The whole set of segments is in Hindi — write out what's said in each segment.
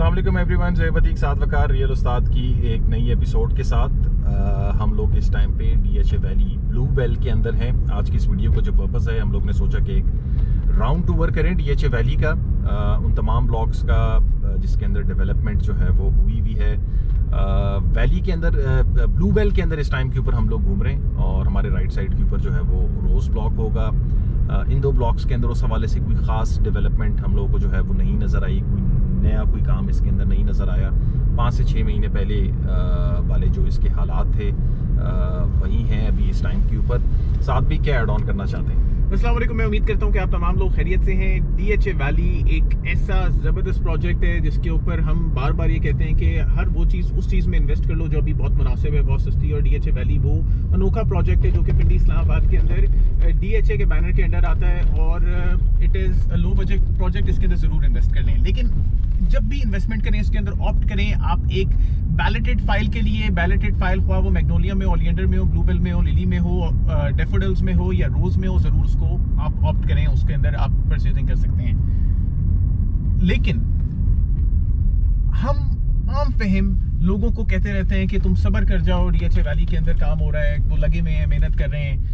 अस्सलाम वालेकुम एवरीवन, ज़ैबतीक साथ वकार रियल उस्ताद की एक नई एपिसोड के साथ हम लोग इस टाइम पे DHA वैली ब्लू बेल के अंदर हैं। आज की इस वीडियो को जो पर्पस है, हम लोग ने सोचा कि एक राउंड टूर करें DHA वैली का, उन तमाम ब्लॉक्स का जिसके अंदर डेवलपमेंट जो है वो हुई भी है। वैली के अंदर ब्लू बेल के अंदर इस टाइम के ऊपर हम लोग घूम रहे हैं और हमारे राइट साइड के ऊपर जो है वो रोज़ ब्लॉक होगा। इन दो ब्लॉक्स के अंदर उस हवाले से कोई ख़ास डेवलपमेंट हम लोगों को जो है वो नहीं नज़र आई, कोई काम इसके अंदर नहीं नज़र आया। 5 से 6 महीने पहले वाले जो इसके हालात थे वही हैं अभी इस टाइम के ऊपर। साथ भी क्या ऐड ऑन करना चाहते हैं? अस्सलाम वालेकुम, मैं उम्मीद करता हूँ कि आप तमाम लोग खैरियत से हैं। DHA वैली एक ऐसा ज़बरदस्त प्रोजेक्ट है जिसके ऊपर हम बार बार ये कहते हैं कि हर वो चीज़ उस चीज़ में इन्वेस्ट कर लो जो अभी बहुत मुनासिब है, बहुत सस्ती है। और DHA वैली वो अनोखा प्रोजेक्ट है जो कि पिंडी इस्लामाबाद के अंदर DHA के बैनर के अंडर आता है और it is low budget project. इसके अंदर ज़रूर इन्वेस्ट कर लें, लेकिन जब भी इन्वेस्टमेंट करें इसके अंदर ऑप्ट करें आप एक बैलेटेड फाइल के लिए। बैलेटेड फाइल ख्वाह वो मैग्नोलिया में हो, ओलियंडर में हो, ब्लूबेल में हो, लिली में हो, डैफोडिल्स में हो या रोज में हो, ज़रूर उसको आप ऑप्ट करें। उसके अंदर आप परचेजिंग कर सकते हैं। लेकिन हम आम फहम लोगों को कहते रहते हैं कि तुम सब्र कर जाओ, DHA वैली के अंदर काम हो रहा है, वो लगे में हैं, मेहनत कर रहे हैं।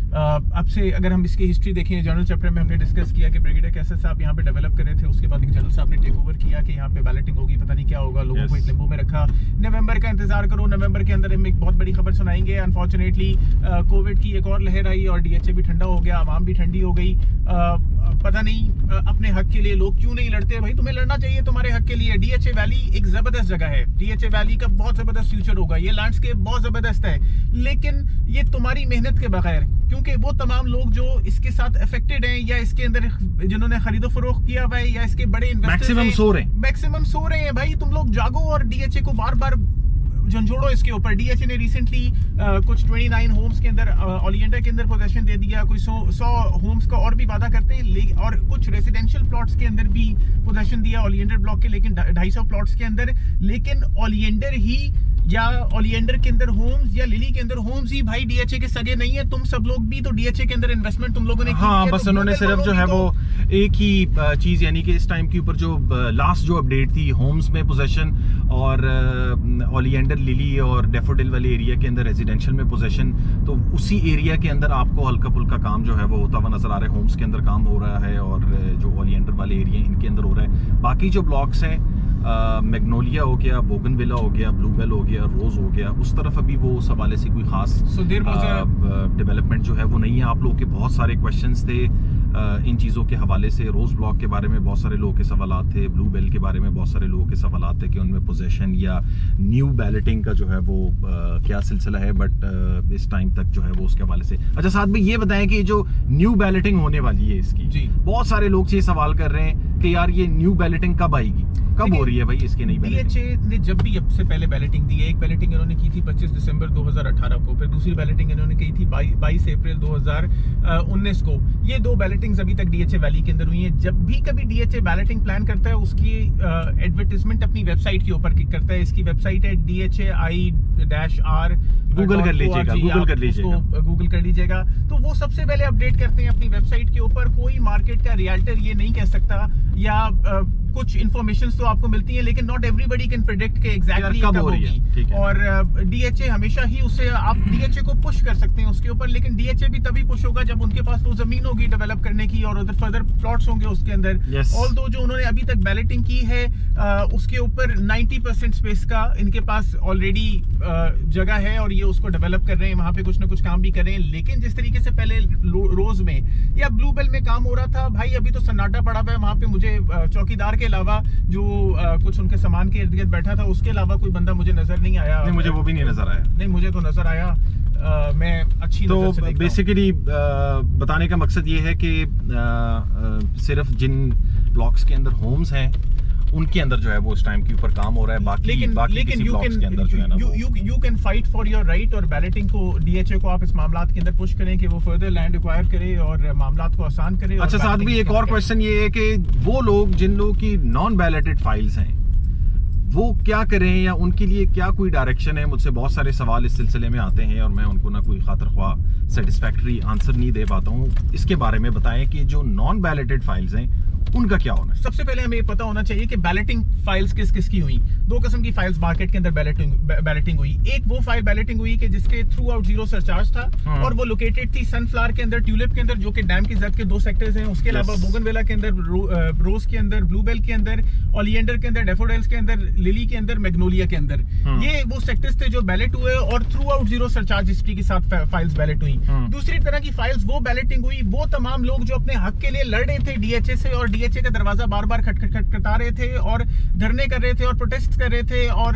अब से अगर हम इसकी हिस्ट्री देखें, जनरल चैप्टर में हमने डिस्कस किया कि ब्रिगेडियर कैसर साहब यहाँ पे डेवलप कर रहे थे, उसके बाद एक जनरल साहब ने टेक ओवर किया कि यहाँ पे बैलेटिंग होगी, पता नहीं क्या होगा, लोगों को एक लिम्बो में रखा। नवंबर का इंतजार करो, नवंबर के अंदर हम एक बहुत बड़ी खबर सुनाएंगे। अनफॉर्चुनेटली कोविड की एक और लहर आई और DHA भी ठंडा हो गया, आवाम भी ठंडी हो गई। पता नहीं अपने हक के लिए लोग क्यों नहीं लड़ते। भाई तुम्हें लड़ना चाहिए तुम्हारे हक के लिए। DHA वैली एक जबरदस्त जगह है, DHA वैली का बहुत जबरदस्त फ्यूचर होगा, ये लैंडस्केप बहुत जबरदस्त है, लेकिन ये तुम्हारी मेहनत के बगैर, क्योंकि वो तमाम लोग जो इसके साथ अफेक्टेड हैं या इसके अंदर जिन्होंने खरीदो फरोख्त किया हुआ है या इसके बड़े मैक्सिमम सो रहे हैं। भाई तुम लोग जागो और DHA को बार बार झंझोड़ो इसके ऊपर। DHA ने रिसेंटली कुछ 29 होम्स के अंदर ओलियंडर के अंदर पोजेशन दे दिया, कोई 100 होम्स का और भी वादा करते हैं, और कुछ रेजिडेंशियल प्लॉट्स के अंदर भी पोजेशन दिया ओलियंडर ब्लॉक के, लेकिन 250 प्लॉट्स के अंदर। लेकिन ओलियंडर ही या ओलियंडर के अंदर होम्स या लिली के अंदर होम्स ही भाई DHA के सगे नहीं है। तुम सब लोग भी तो DHA के अंदर इन्वेस्टमेंट तुम लोगों ने हाँ, बस उन्होंने सिर्फ जो है वो एक ही चीज, यानी कि इस टाइम के ऊपर जो लास्ट जो अपडेट थी होम्स में पोजेशन और ओलियंडर, लिली और डैफोडिल वाले एरिया के अंदर रेजिडेंशियल में पोजेशन, तो उसी एरिया के अंदर आपको हल्का फुल्का काम जो है वो होता हुआ नजर आ रहा है। होम्स के अंदर काम हो रहा है और जो ओलियंडर वाले एरिया इनके अंदर हो रहा है। बाकी जो ब्लॉक्स हैं, मैग्नोलिया हो गया, बोगनविला हो गया, ब्लूबेल हो गया, रोज हो गया, उस तरफ अभी वो उस हवाले से कोई खास डेवलपमेंट जो है वो नहीं है। आप लोगों के बहुत सारे क्वेश्चंस थे इन चीज़ों के हवाले से। रोज ब्लॉक के बारे में बहुत सारे लोगों के सवालात थे, ब्लूबेल के बारे में बहुत सारे लोगों के सवालात थे कि उनमें पोजेशन या न्यू बैलेटिंग का जो है वो क्या सिलसिला है, बट इस टाइम तक जो है वो उसके हवाले से। अच्छा, साथ में ये बताएं कि जो न्यू बैलेटिंग होने वाली है इसकी जी, बहुत सारे लोग ये सवाल कर रहे हैं कि यार ये न्यू बैलेटिंग कब आएगी, कब हो रही है भाई इसकी नई बैलेटिंग? DHA ने जब भी अब से पहले बैलेटिंग दी है, एक बैलेटिंग इन्होंने की थी 25 दिसंबर 2018 को, फिर दूसरी बैलेटिंग इन्होंने की थी 22 अप्रैल 2019 को। ये 2 बैलेटिंग्स अभी तक DHA वैली के अंदर हुई हैं। जब भी कभी DHA बैलेटिंग प्लान करता है उसकी एडवर्टाइजमेंट अपनी वेबसाइट के ऊपर करता है। इसकी वेबसाइट है DHAI-R, गूगल कर लीजिएगा, गूगल कर लीजिएगा। तो वो सबसे पहले अपडेट करते हैं अपनी वेबसाइट के ऊपर। कोई मार्केट का रियल्टर ये नहीं कह सकता, या कुछ इन्फॉर्मेशन तो आपको मिलती है, लेकिन नॉट एवरीबॉडी कैन प्रेडिक्ट के एग्जैक्टली कब होगी। और DHA हमेशा ही उसे आप DHA को पुश कर सकते हैं उसके ऊपर, लेकिन DHA भी तभी पुश होगा जब उनके पास वो जमीन होगी डेवलप करने की और उधर फर्दर प्लॉट्स होंगे उसके अंदर। ऑल्दो जो उन्होंने अभी तक बैलेटिंग की है उसके ऊपर 90% स्पेस का इनके पास ऑलरेडी जगह है और ये उसको डेवलप कर रहे हैं, वहां पे कुछ ना कुछ काम भी कर रहे हैं। लेकिन जिस तरीके से पहले रोज में या ब्लूबेल में काम हो रहा था, भाई अभी तो सन्नाटा पड़ा हुआ है वहां पे। मुझे चौकीदार के अलावा जो कुछ उनके सामान के इर्द गिर्द बैठा था उसके अलावा कोई बंदा मुझे नजर नहीं आया। नहीं, मुझे वो भी नहीं नजर आया। नहीं, मुझे तो नजर आया। मैं अच्छी तो बेसिकली बताने का मकसद ये है कि सिर्फ जिन ब्लॉक्स के अंदर होम्स हैं उनके अंदर जो है वो इस टाइम के ऊपर काम हो रहा है। बाकी किसी ब्लॉक्स के अंदर जो है ना you can fight for your right. और बैलेटिंग को DHA को आप इस मामलात के अंदर पुश करें कि वो फर्दर लैंड एक्वायर करे और मामलात को आसान करे। अच्छा, साथ भी एक और क्वेश्चन ये है कि वो लोग जिन लोगों की नॉन बैलेटेड फाइल्स हैं वो क्या करें या उनके लिए क्या कोई डायरेक्शन है? मुझसे बहुत सारे सवाल इस सिलसिले में आते हैं और मैं उनको ना कोई खातिर ख्वाह सेटिस्फैक्टरी आंसर नहीं दे पाता हूँ। इसके बारे में बताएं कि जो नॉन बैलेटेड फाइल्स हैं उनका क्या होना है? सबसे पहले हमें पता होना चाहिए कि बैलेटिंग फाइल्स किस किस की हुई। दो किस्म की फाइल्स मार्केट के अंदर बैलेटिंग हुई। एक वो फाइल बैलेटिंग हुई कि जिसके थ्रू आउट जीरो सरचार्ज था और वो लोकेटेड थी सनफ्लावर के अंदर, ट्यूलिप के अंदर, जो कि डैम की जद के 2 सेक्टर्स हैं। उसके अलावा बोगनवेला के अंदर, रोज के अंदर, ब्लूबेल के अंदर, ओलिएंडर के अंदर, डेफोडिल्स के अंदर, लिली के अंदर, मैग्नोलिया के अंदर, ये वो सेक्टर्स थे जो बैलेट हुए और through out zero surcharge history के साथ फाइल्स बैलेट हुई। दूसरी तरह की फाइल्स वो बैलेटिंग हुई वो तमाम लोग जो अपने हक के लिए लड़ रहे थे डीएचए से और डीएचए का दरवाजा बार बार खटखटा रहे थे और धरने कर रहे थे और प्रोटेस्ट कर रहे थे और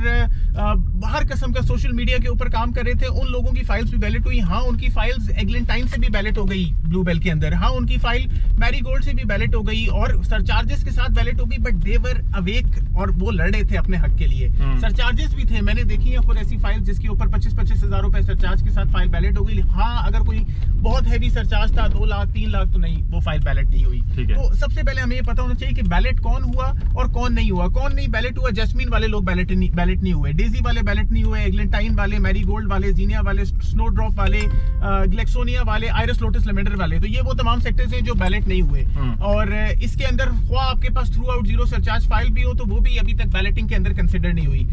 हर किस्म का सोशल मीडिया के ऊपर काम कर रहे थे। उन लोगों की फाइल्स भी बैलेट हुई। हाँ, उनकी फाइल्स एग्लेंटाइन से भी बैलेट हो गई ब्लूबेल के अंदर। हाँ, उनकी फाइल मैरीगोल्ड से भी बैलेट हो गई और सरचार्जेस के साथ बैलेट हो गई, बट दे वर अवेक और वो लड़ रहे थे अपने हक के लिए। सरचार्जेस भी थे, मैंने देखी है खुद ऐसी फाइल जिसके ऊपर 25-25 हजार रुपए सरचार्ज के साथ फाइल बैलेट हो गई। हाँ, अगर कोई बहुत हैवी सरचार्ज था 2 लाख 3 लाख तो नहीं, वो फाइल बैलेट नहीं हुई। तो सबसे पहले हमें ये पता होना चाहिए कि बैलेट कौन हुआ और कौन नहीं हुआ। कौन नहीं बैलेट हुआ? जैस्मीन वाले लोग बैलेट नहीं हुए, डेजी वाले बैलेट नहीं हुए, एग्लेंटाइन वाले, मैरीगोल्ड वाले, जीनिया वाले, स्नोड्रॉप वाले, ग्लेक्सोनिया वाले, आयरस लोटस लेवेंडर वाले, तो ये वो तमाम सेक्टर्स हैं जो बैलेट नहीं हुए। और इसके अंदर ख्वाह आपके pass through out zero surcharge file भी हो तो वो भी अभी तक बैलेटिंग के अंदर कंसिडर नहीं हुई।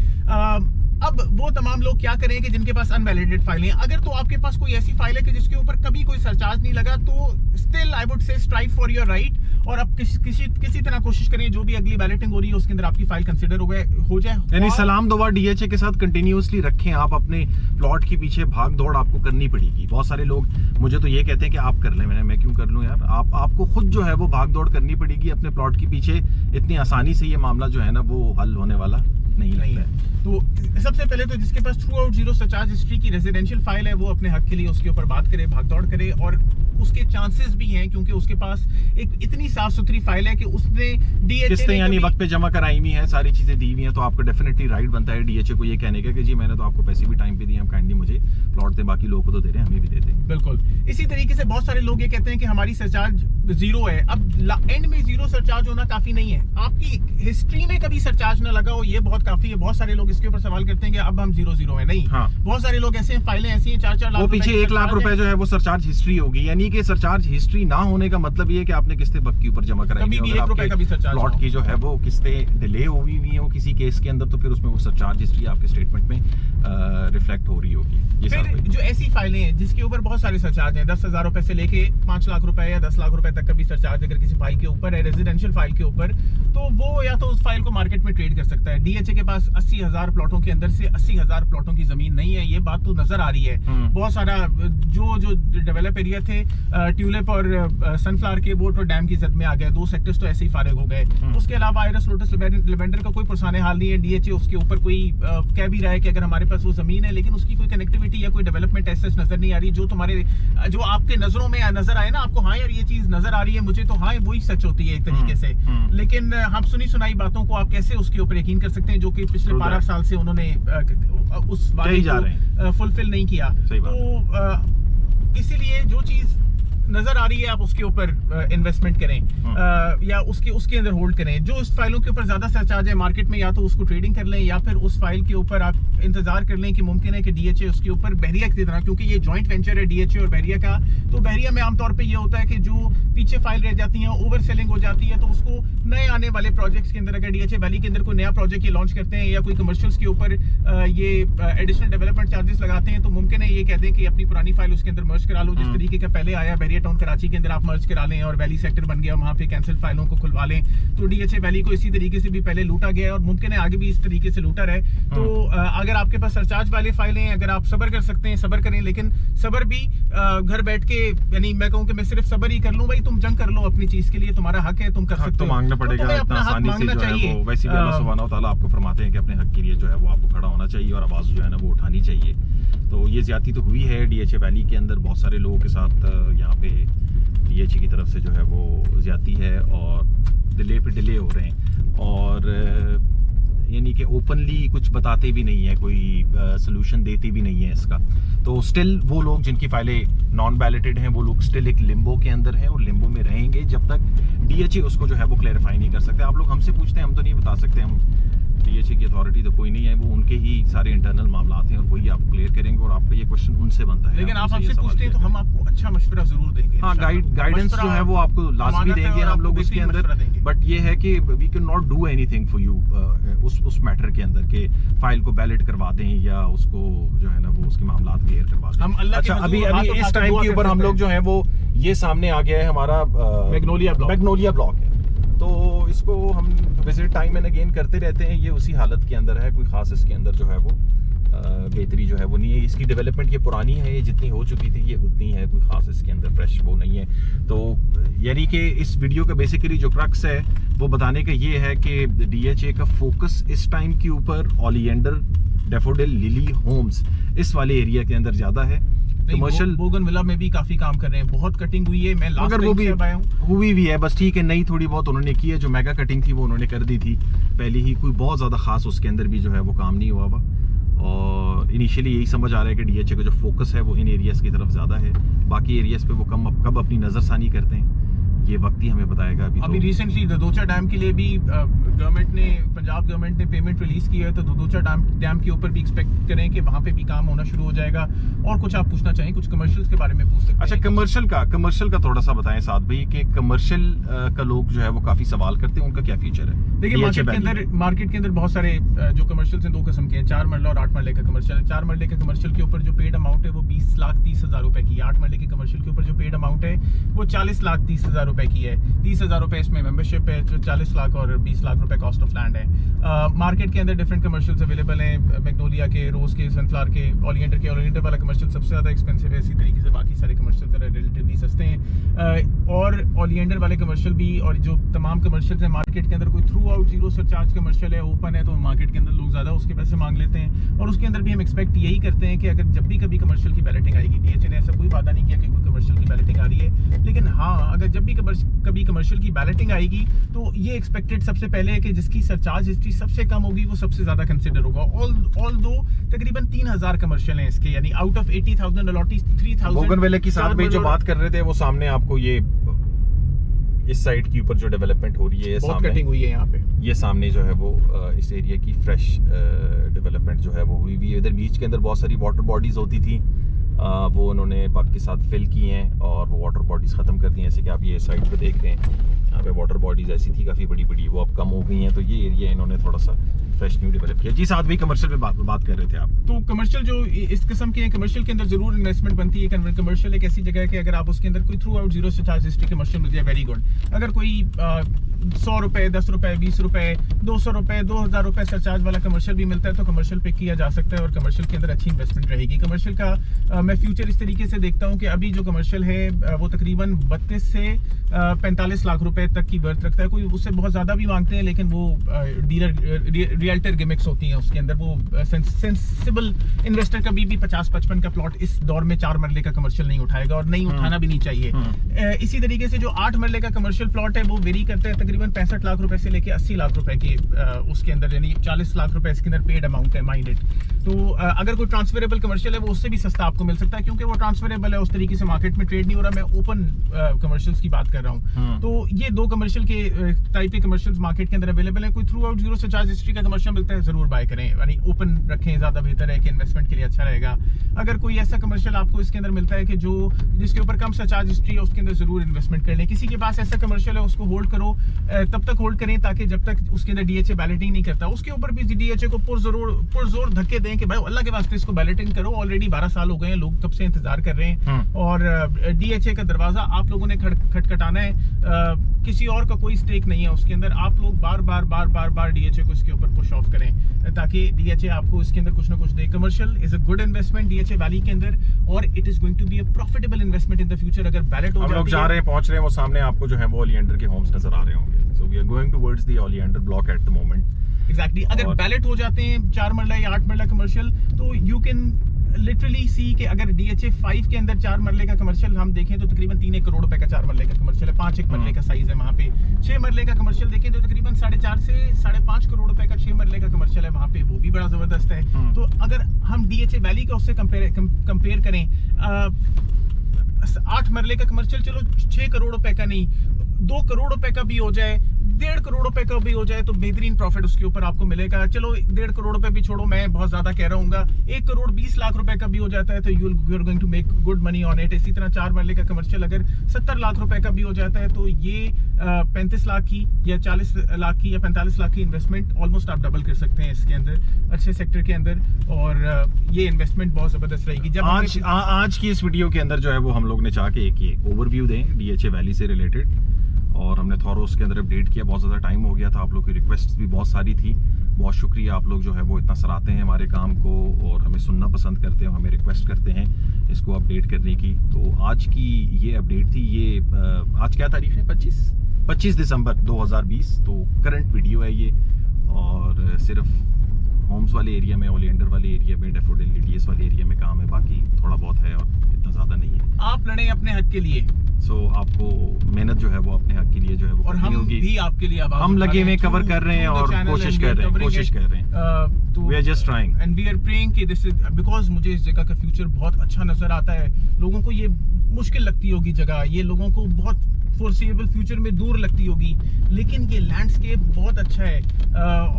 अब वो तमाम लोग क्या करें कि जिनके पास अनवैलिडेटेड फाइल है। अगर तो आपके पास कोई ऐसी फाइल है कि जिसके ऊपर कभी कोई सरचार्ज नहीं लगा तो still I would say strive for your right और अब किसी तरह कोशिश करें जो भी अगली बैलेटिंग हो रही है उसके अंदर आपकी फाइल कंसिडर हो जाए। यानी सलाम दुआ डीएचए के साथ कंटिन्यूअसली रखें। आप अपने प्लॉट के पीछे भाग दौड़ आपको करनी पड़ेगी। बहुत सारे लोग मुझे तो ये कहते हैं कि आप कर लें, मैं क्यों कर लूं यार। आपको खुद जो है वो भाग दौड़ करनी पड़ेगी अपने प्लॉट के पीछे। इतनी आसानी से ये मामला जो है ना वो हल होने वाला नहीं लगता है। तो सबसे पहले तो जिसके pass through out zero surcharge history की रेजिडेंशियल फाइल है वो अपने हक के लिए उसके ऊपर बात करे, भागदौड़ करे और उसके चांसेस भी हैं क्योंकि उसके पास एक इतनी साफ सुथरी फाइल है कि उसने डीएचए यानी वक्त पे जमा कराई हुई है, सारी चीजें दी हुई हैं, तो आपको डेफिनेटली राइट बनता है डीएचए को ये कहने का कि जी मैंने तो आपको पैसे भी टाइम पे दिए, हम काइंडली मुझे प्लॉट दे, बाकी लोगों को तो दे रहे हैं, हमें भी देते हैं। बिल्कुल इसी तरीके से बहुत सारे लोग ये कहते हैं कि हमारी सरचार्ज जीरो है। अब एंड में जीरो सरचार्ज होना काफी नहीं है, आपकी हिस्ट्री में कभी सरचार्ज ना लगा हो ये बहुत काफी है। बहुत सारे लोग इसके ऊपर सवाल करते हैं कि अब हम जीरो है, नहीं। हाँ। बहुत सारे लोग ऐसे फाइलें ऐसी हैं 4-4 लाख, वो पीछे 1 लाख रुपए जो है वो सरचार्ज हिस्ट्री होगी। यानी कि सरचार्ज हिस्ट्री ना होने का मतलब ये कि आपने किस्तें वक्त के ऊपर जमा कराई, कभी भी 1 रुपए का भी सरचार्ज प्लॉट की जो है वो किस्तें डिले हुई हो किसी केस के अंदर तो फिर उसमें वो सरचार्ज हिस्ट्री आपके स्टेटमेंट में रिफ्लेक्ट हो रही होगी। ये फिर जो ऐसी फाइलें हैं जिसके ऊपर बहुत सारे सरचार्ज हैं, 10,000 रुपए से लेके 5 लाख रुपए या 10 लाख रुपए तक का भी सरचार्ज अगर किसी फाइल के ऊपर है, रेजिडेंशियल फाइल के ऊपर, तो वो या तो उस फाइल को मार्केट में ट्रेड कर सकता है। डीएचए के पास 80,000 प्लॉटों के अंदर से 80,000 प्लॉटों की जमीन नहीं है, ये बात तो नजर आ रही है। बहुत सारा जो डेवलप एरिया थे ट्यूलिप और सनफ्लावर के वो तो डैम की जद में आ गए, 2 सेक्टर्स तो ऐसे ही फारिग हो गए। उसके अलावा आयरस लोटस लेवेंडर का कोई पुरसाने हाल नहीं है। डीएचए उसके ऊपर कोई कह भी रहा है कि अगर हमारे पास वो जमीन है लेकिन उसकी कोई कनेक्टिविटी या कोई डेवलपमेंट ऐसा नजर नहीं आ रही जो आपके नजरों में नजर आए ना आपको, हाँ यार ये चीज नजर आ रही है मुझे, तो हाँ वही सच होती है एक तरीके से। लेकिन हम सुनी सुनाई बातों को आप कैसे उसके ऊपर यकीन कर सकते हैं जो कि पिछले 12 साल से उन्होंने उस वादे को फुलफिल नहीं किया। तो इसीलिए जो चीज नजर आ रही है आप उसके ऊपर इन्वेस्टमेंट करें या उसके अंदर होल्ड करें। जो उस फाइलों के ऊपर ज्यादा सरचार्ज है मार्केट में, या तो उसको ट्रेडिंग कर लें या फिर उस फाइल के ऊपर आप इंतजार कर लें कि मुमकिन है कि डीएचए उसके ऊपर बहरिया की तरह, क्योंकि ये जॉइंट वेंचर है डीएचए और बहरिया का, तो बहरिया में आमतौर पर ये होता है कि जो पीछे फाइल रह जाती है ओवर सेलिंग हो जाती है, तो उसको नए आने वाले प्रोजेक्ट्स के अंदर अगर डीएचए वैली के अंदर कोई नया प्रोजेक्ट ये लॉन्च करते हैं या कोई कमर्शियल्स के ऊपर ये एडिशनल डेवलपमेंट चार्जेस लगाते हैं, तो मुमकिन है ये कहते हैं कि अपनी पुरानी फाइल उसके अंदर मर्ज करा लो, जिस तरीके का पहले आया बहरिया टाउन कराची के अंदर आप मर्ज करा लें और वैली सेक्टर बन गया, वहां पे कैंसिल फाइलों को खुलवा लें। तो डीएचए वैली को इसी तरीके से भी पहले लूटा गया और मुमकिन है आगे भी इस तरीके से लूटा रहे। तो अगर आपके पास सरचार्ज वाले फाइलें हैं, अगर आप सब्र कर सकते हैं सब्र करें, लेकिन सब्र भी घर बैठ के, यानी मैं कहूँ कि मैं सिर्फ सब्र ही कर लूं, भाई तुम जंग कर लो अपनी चीज के लिए, तुम्हारा हक है, तुम कर सकते हो, मांगना पड़ेगा इतना आसानी से जो है वो। वैसे भी अल्लाह सुब्हानहू व तआला आपको फरमाते हैं कि अपने हक के लिए जो है वो आपको खड़ा होना चाहिए और आवाज जो है ना वो उठानी चाहिए। तो ये ज्यादती तो हुई है डीएचए वैली के अंदर, बहुत सारे लोगों के साथ यहाँ पे डीएचए की तरफ से जो है वो ज्यादती है और डिले पे डिले हो रहे हैं और यानी कि ओपनली कुछ बताते भी नहीं है, कोई सोल्यूशन देते भी नहीं है इसका। तो स्टिल वो लोग जिनकी फाइलें नॉन बैलेटेड हैं वो लोग स्टिल एक लिम्बो के अंदर हैं और लिम्बो में रहेंगे जब तक डीएचए उसको जो है वो क्लैरिफाई नहीं कर सकते। आप लोग हमसे पूछते हैं, हम तो नहीं बता सकते, हम डीएचए की अथॉरिटी तो कोई नहीं है, वो उनके ही सारे इंटरनल मामला हैं और वही आप क्लियर करेंगे और आपका ये क्वेश्चन उनसे बनता है। लेकिन आप हमसे पूछते हैं तो हम आपको अच्छा मशवरा जरूर देंगे। हाँ, गाइडेंस जो है वो आपको लाजमी देंगे हम लोग उसके अंदर, बट ये है कि we can not do anything for you उस मैटर के अंदर के फाइल को बैलेट करवा दें या उसको जो है ना वो उसके मामला क्लियर करवा दें। हम अल्लाह अच्छा, अभी इस टाइम के ऊपर हम लोग जो है वो ये सामने आ गया है हमारा मैग्नोलिया ब्लॉक है, तो इसको हम विजिट टाइम एंड अगेन करते रहते हैं। ये उसी हालत के अंदर है, कोई खास इसके अंदर जो है वो बेहतरी जो है वो नहीं है। इसकी डेवलपमेंट ये पुरानी है, ये जितनी हो चुकी थी ये उतनी है, कोई खास इसके अंदर फ्रेश वो नहीं है। तो यानी कि इस वीडियो का बेसिकली जो क्रक्स है वो बताने का ये है कि DHA का फोकस इस टाइम के ऊपर ओलिएंडर, डैफोडिल, लिली, होम्स इस वाले एरिया के अंदर ज्यादा है। कमर्शियल बोगनविला में भी काफी काम कर रहे हैं, बहुत कटिंग हुई है, मैं लास्ट वो भी आया हूं। हुई भी है, बस ठीक है, नई थोड़ी बहुत उन्होंने की है, जो मेगा कटिंग थी वो उन्होंने कर दी थी पहले ही, कोई बहुत ज्यादा खास उसके अंदर भी जो है वो काम नहीं हुआ हुआ। और इनिशियली यही समझ आ रहा है कि DHA का जो फोकस है वो इन एरियाज की तरफ ज्यादा है, बाकी एरियाज पे वो कब अपनी नजरसानी करते हैं ये वक्त ही हमें बताएगा। अभी रिसेंटली ददोचा डैम के लिए भी पंजाब गवर्नमेंट ने पेमेंट रिलीज की है, तो ददोचा डैम के ऊपर भी एक्सपेक्ट करें कि वहाँ पे भी काम होना शुरू हो जाएगा। और कुछ आप पूछना चाहें, कुछ कमर्शियल्स के बारे में पूछ सकते हैं। अच्छा, कमर्शियल का थोड़ा सा बताएं साथ भाई कि कमर्शियल का लोग जो है वो काफी सवाल करते हैं, उनका क्या फ्यूचर है? देखिए, मार्केट के अंदर बहुत सारे जो कमर्शियल्स हैं, दो किस्म के हैं, 4 मरला और 8 मरले का कमर्शियल। 4 मरले के कमर्शियल के ऊपर जो पेड अमाउंट है वो 20,30,000 रुपए की है। 8 मरले के कमर्शियल के ऊपर जो पेड अमाउंट है वो 40,30,000 रुपए की है। 30,000 रुपए इसमें मेंबरशिप है, 40 लाख और 20 लाख रुपए कॉस्ट ऑफ लैंड है। मार्केट के अंदर डिफरेंट कमर्शियल्स अवेलेबल हैं, मैग्नोलिया के, रोज के, सनफ्लावर के, ओलिएंडर वाला कमर्शियल सबसे ज़्यादा एक्सपेंसिव है। इसी तरीके से बाकी सारे कमर्शियल रिलेटिवली सस्ते हैं। और ओलिएंडर वाले कमर्शियल भी, और जो तमाम कमर्शियल्स हैं मार्केट के अंदर, कोई through out zero surcharge commercial है, ओपन है, तो मार्केट के अंदर लोग ज़्यादा उसके पैसे मांग लेते हैं। और उसके अंदर भी हम एक्सपेक्ट यही करते हैं कि अगर जब भी कभी कमर्शियल की बैलेटिंग आएगी, DHA ने ऐसा कोई वादा नहीं किया कि कोई कमर्शियल की बैलेटिंग आ रही है, लेकिन हाँ, अगर जब भी कभी कमर्शियल की बैलेटिंग आएगी तो ये एक्सपेक्टेड सबसे पहले है कि जिसकी सरचार्ज हिस्ट्री सबसे कम होगी वो सबसे ज्यादा कंसिडर होगा। ऑल दो तकरीबन 3,000 कमर्शियल हैं इसके, यानी आउट ऑफ 80,000 अलॉटीज 3,000। बोगनविले की साथ में जो बात कर रहे थे वो सामने आपको ये इस साइड के ऊपर जो डेवलपमेंट हो रही है, बहुत कटिंग हुई है यहाँ पे, ये सामने जो है वो इस एरिया की फ्रेश डेवलपमेंट जो है वो हुई भी। इधर बीच के अंदर बहुत सारी वाटर बॉडीज होती थी, वो उन्होंने बाकी के साथ फिल की हैं और वो वाटर बॉडीज ख़त्म कर दी हैं। जैसे कि आप ये साइड पे देख रहे हैं, यहाँ पे वाटर बॉडीज ऐसी थी काफ़ी बड़ी बड़ी, वो अब कम हो गई हैं, तो ये एरिया इन्होंने थोड़ा सा फ्रेश न्यू डेवलप किया। जी साथ भी कमर्शियल पे बात कर रहे थे आप। तो कमर्शियल जो इस किस्म के हैं, कमर्शियल के अंदर जरूर इन्वेस्टमेंट बनती है। कमर्शियल एक ऐसी जगह है कि अगर आप उसके अंदर कोई थ्रू आउट जीरो से चार्ज हिस्ट्री कमर्शियल मिल जाए, वेरी गुड। अगर कोई 100 रुपए, 10 रुपए, 20 रुपए, 200 रुपए, 2,000 रुपए सरचार्ज वाला कमर्शियल भी मिलता है तो कमर्शियल पे किया जा सकता है और कमर्शियल के अंदर अच्छी इन्वेस्टमेंट रहेगी। कमर्शियल का मैं फ्यूचर इस तरीके से देखता हूँ कि अभी जो कमर्शियल है वो तकरीबन 32 से 45 लाख रुपए तक की वर्थ रखता है। कोई उससे बहुत ज्यादा भी मांगते हैं, लेकिन वो रियल्टर गिमिक्स होती हैं उसके अंदर। वो सेंसिबल इन्वेस्टर कभी भी 50-55 का प्लॉट इस दौर में 4 मरले का कमर्शियल नहीं उठाएगा और नहीं उठाना भी नहीं चाहिए। इसी तरीके से जो 8 मरले का कमर्शियल प्लॉट है वो वेरी करता है, तकरीबन 65 लाख रुपए से लेके 80 लाख रुपए के उसके अंदर, यानी 40 लाख रुपए इसके अंदर पेड अमाउंट है, माइंड इट। तो अगर कोई ट्रांसफरेबल कमर्शियल है वो उससे भी सस्ता आपको मिल सकता है, क्योंकि वो ट्रांसफरेबल है, उस तरीके से मार्केट में ट्रेड नहीं हो रहा। मैं ओपन कमर्शियल्स की बात कर रहा हूँ। तो ये दो कमर्शियल के टाइप के कमर्शियल्स मार्केट के अंदर अवेलेबल है। कोई थ्रू आउट जीरो से चार्ज हिस्ट्री का कमर्शियल मिलता है, जरूर बाय करें, यानी ओपन रखें, ज्यादा बेहतर है कि इन्वेस्टमेंट के लिए अच्छा रहेगा। अगर कोई ऐसा कमर्शियल आपको इसके अंदर मिलता है कि जो जिसके ऊपर कम चार्ज हिस्ट्री है, उसके अंदर जरूर इन्वेस्टमेंट कर लें। किसी के पास ऐसा कमर्शियल है उसको होल्ड करो, तब तक होल्ड करें ताकि जब तक उसके अंदर DHA बैलेटिंग नहीं करता, उसके ऊपर भी DHA को पुरजोर धक्के दें कि भाई अल्लाह के वास्ते इसको बैलेटिंग करो। ऑलरेडी 12 साल हो गए हैं, लोग कब से इंतजार कर रहे हैं और DHA का दरवाजा आप लोगों ने खटखटाना है। किसी और का कोई स्टेक नहीं है उसके अंदर। आप लोग बार बार DHA को इसके ऊपर पुश ऑफ करें ताकि DHA आपको इसके अंदर कुछ ना कुछ दे। Commercial is a good investment DHA valley के अंदर और it is going to be a profitable investment in the future. अगर बैलेट हो जाती है, हम लोग जा रहे हैं, पहुंच रहे हैं, वो सामने आपको जो है वो ओलिएंडर के होम्स नजर आ रहे होंगे। So we are going towards the oleander block at the moment. Exactly. अगर बैलेट हो जाते हैं 4 मरला या 8 मरला कमर्शियल, तो यू कैन लिटरली सी कि अगर DHA 5 के अंदर 4 मरले का कमर्शियल हम देखें तो तकरीबन 3 करोड़ रुपए का 4 मरले का कमर्शियल है। 5 मरले का साइज है वहाँ पे। 6 मरले का कमर्शियल देखें तो तकरीबन 4.5 से 5.5 करोड़ रुपए का 6 मरले का कमर्शियल है वहाँ पे, वो भी बड़ा जबरदस्त है। तो अगर हम DHA वैली का उससे कंपेयर करें, 8 मरले का कमर्शियल चलो 6 करोड़ रुपए का नहीं, 2 करोड़ रुपए का भी हो जाए, 1.5 करोड़ रुपए का भी हो जाए तो बेहतरीन प्रॉफिट उसके ऊपर आपको मिलेगा। चलो 1.5 करोड़ रुपए भी छोड़ो, मैं बहुत ज्यादा कह रहा हूँ, 1 करोड़ 20 लाख रुपए का भी हो जाता है तो you are going to make good money on it. इसी तरह 4 मरले का कमर्शियल अगर 70 लाख रुपए का भी हो जाता है तो ये 35 लाख की या 40 लाख की या 45 लाख की इन्वेस्टमेंट ऑलमोस्ट आप डबल कर सकते हैं इसके अंदर, अच्छे सेक्टर के अंदर। और ये इन्वेस्टमेंट बहुत जबरदस्त रहेगी। जब आज की इस वीडियो के अंदर जो है वो हम लोग ने चाह के एक ये ओवरव्यू दें DHA वैली से रिलेटेड, और हमने थोड़ा उसके अंदर अपडेट किया। बहुत ज़्यादा टाइम हो गया था, आप लोग की रिक्वेस्ट भी बहुत सारी थी। बहुत शुक्रिया, आप लोग जो है वो इतना सराहते हैं हमारे काम को और हमें सुनना पसंद करते हैं, हमें रिक्वेस्ट करते हैं इसको अपडेट करने की। तो आज की ये अपडेट थी। ये आज क्या तारीख है? 25 दिसंबर 2020। तो करंट वीडियो है ये, और सिर्फ होम्स वाले एरिया में, ओलिएंडर वाले एरिया में, डैफोडिल लिलियस वाले एरिया में काम है, बाकी थोड़ा बहुत है और इतना ज़्यादा नहीं है। आप लड़े अपने हक के लिए, आपको मेहनत जो है वो अपने हक के लिए जो है वो, और हम भी आपके लिए हम लगे हुए कवर कर रहे हैं और कोशिश कर रहे हैं we are just trying and we are praying कि दिस इज बिकॉज मुझे इस जगह का फ्यूचर बहुत अच्छा नजर आता है। लोगों को ये मुश्किल लगती होगी जगह, ये लोगों को बहुत फोर्सेबल फ्यूचर में दूर लगती होगी, लेकिन ये लैंडस्केप बहुत अच्छा है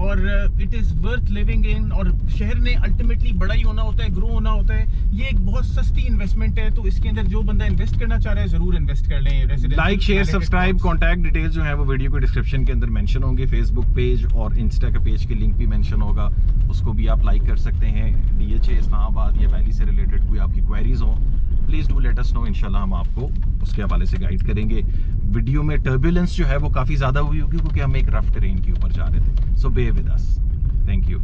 और it is worth living in. और शहर ने अल्टीमेटली बड़ा ही होना होता है, ग्रो होना होता है। ये एक बहुत सस्ती इन्वेस्टमेंट है, तो इसके अंदर जो बंदा इन्वेस्ट करना चाह रहा है जरूर इन्वेस्ट कर लें। Like, share, subscribe, contact details जो है वो वीडियो के डिस्क्रिप्शन के अंदर मेंशन होंगे। फेसबुक पेज और इंस्टा का पेज के लिंक भी मेंशन होगा, उसको भी आप लाइक कर सकते हैं। DHA इस्लामाबाद या वैली से रिलेटेड कोई आपकी क्वेरीज हो, please do let us know. इंशाल्लाह हम आपको उसके हवाले से गाइड करेंगे। वीडियो में टर्बुलेंस जो है वो काफी ज्यादा हुई होगी क्योंकि हम एक रफ टेरेन के ऊपर जा रहे थे। सो बे विद अस। Thank you.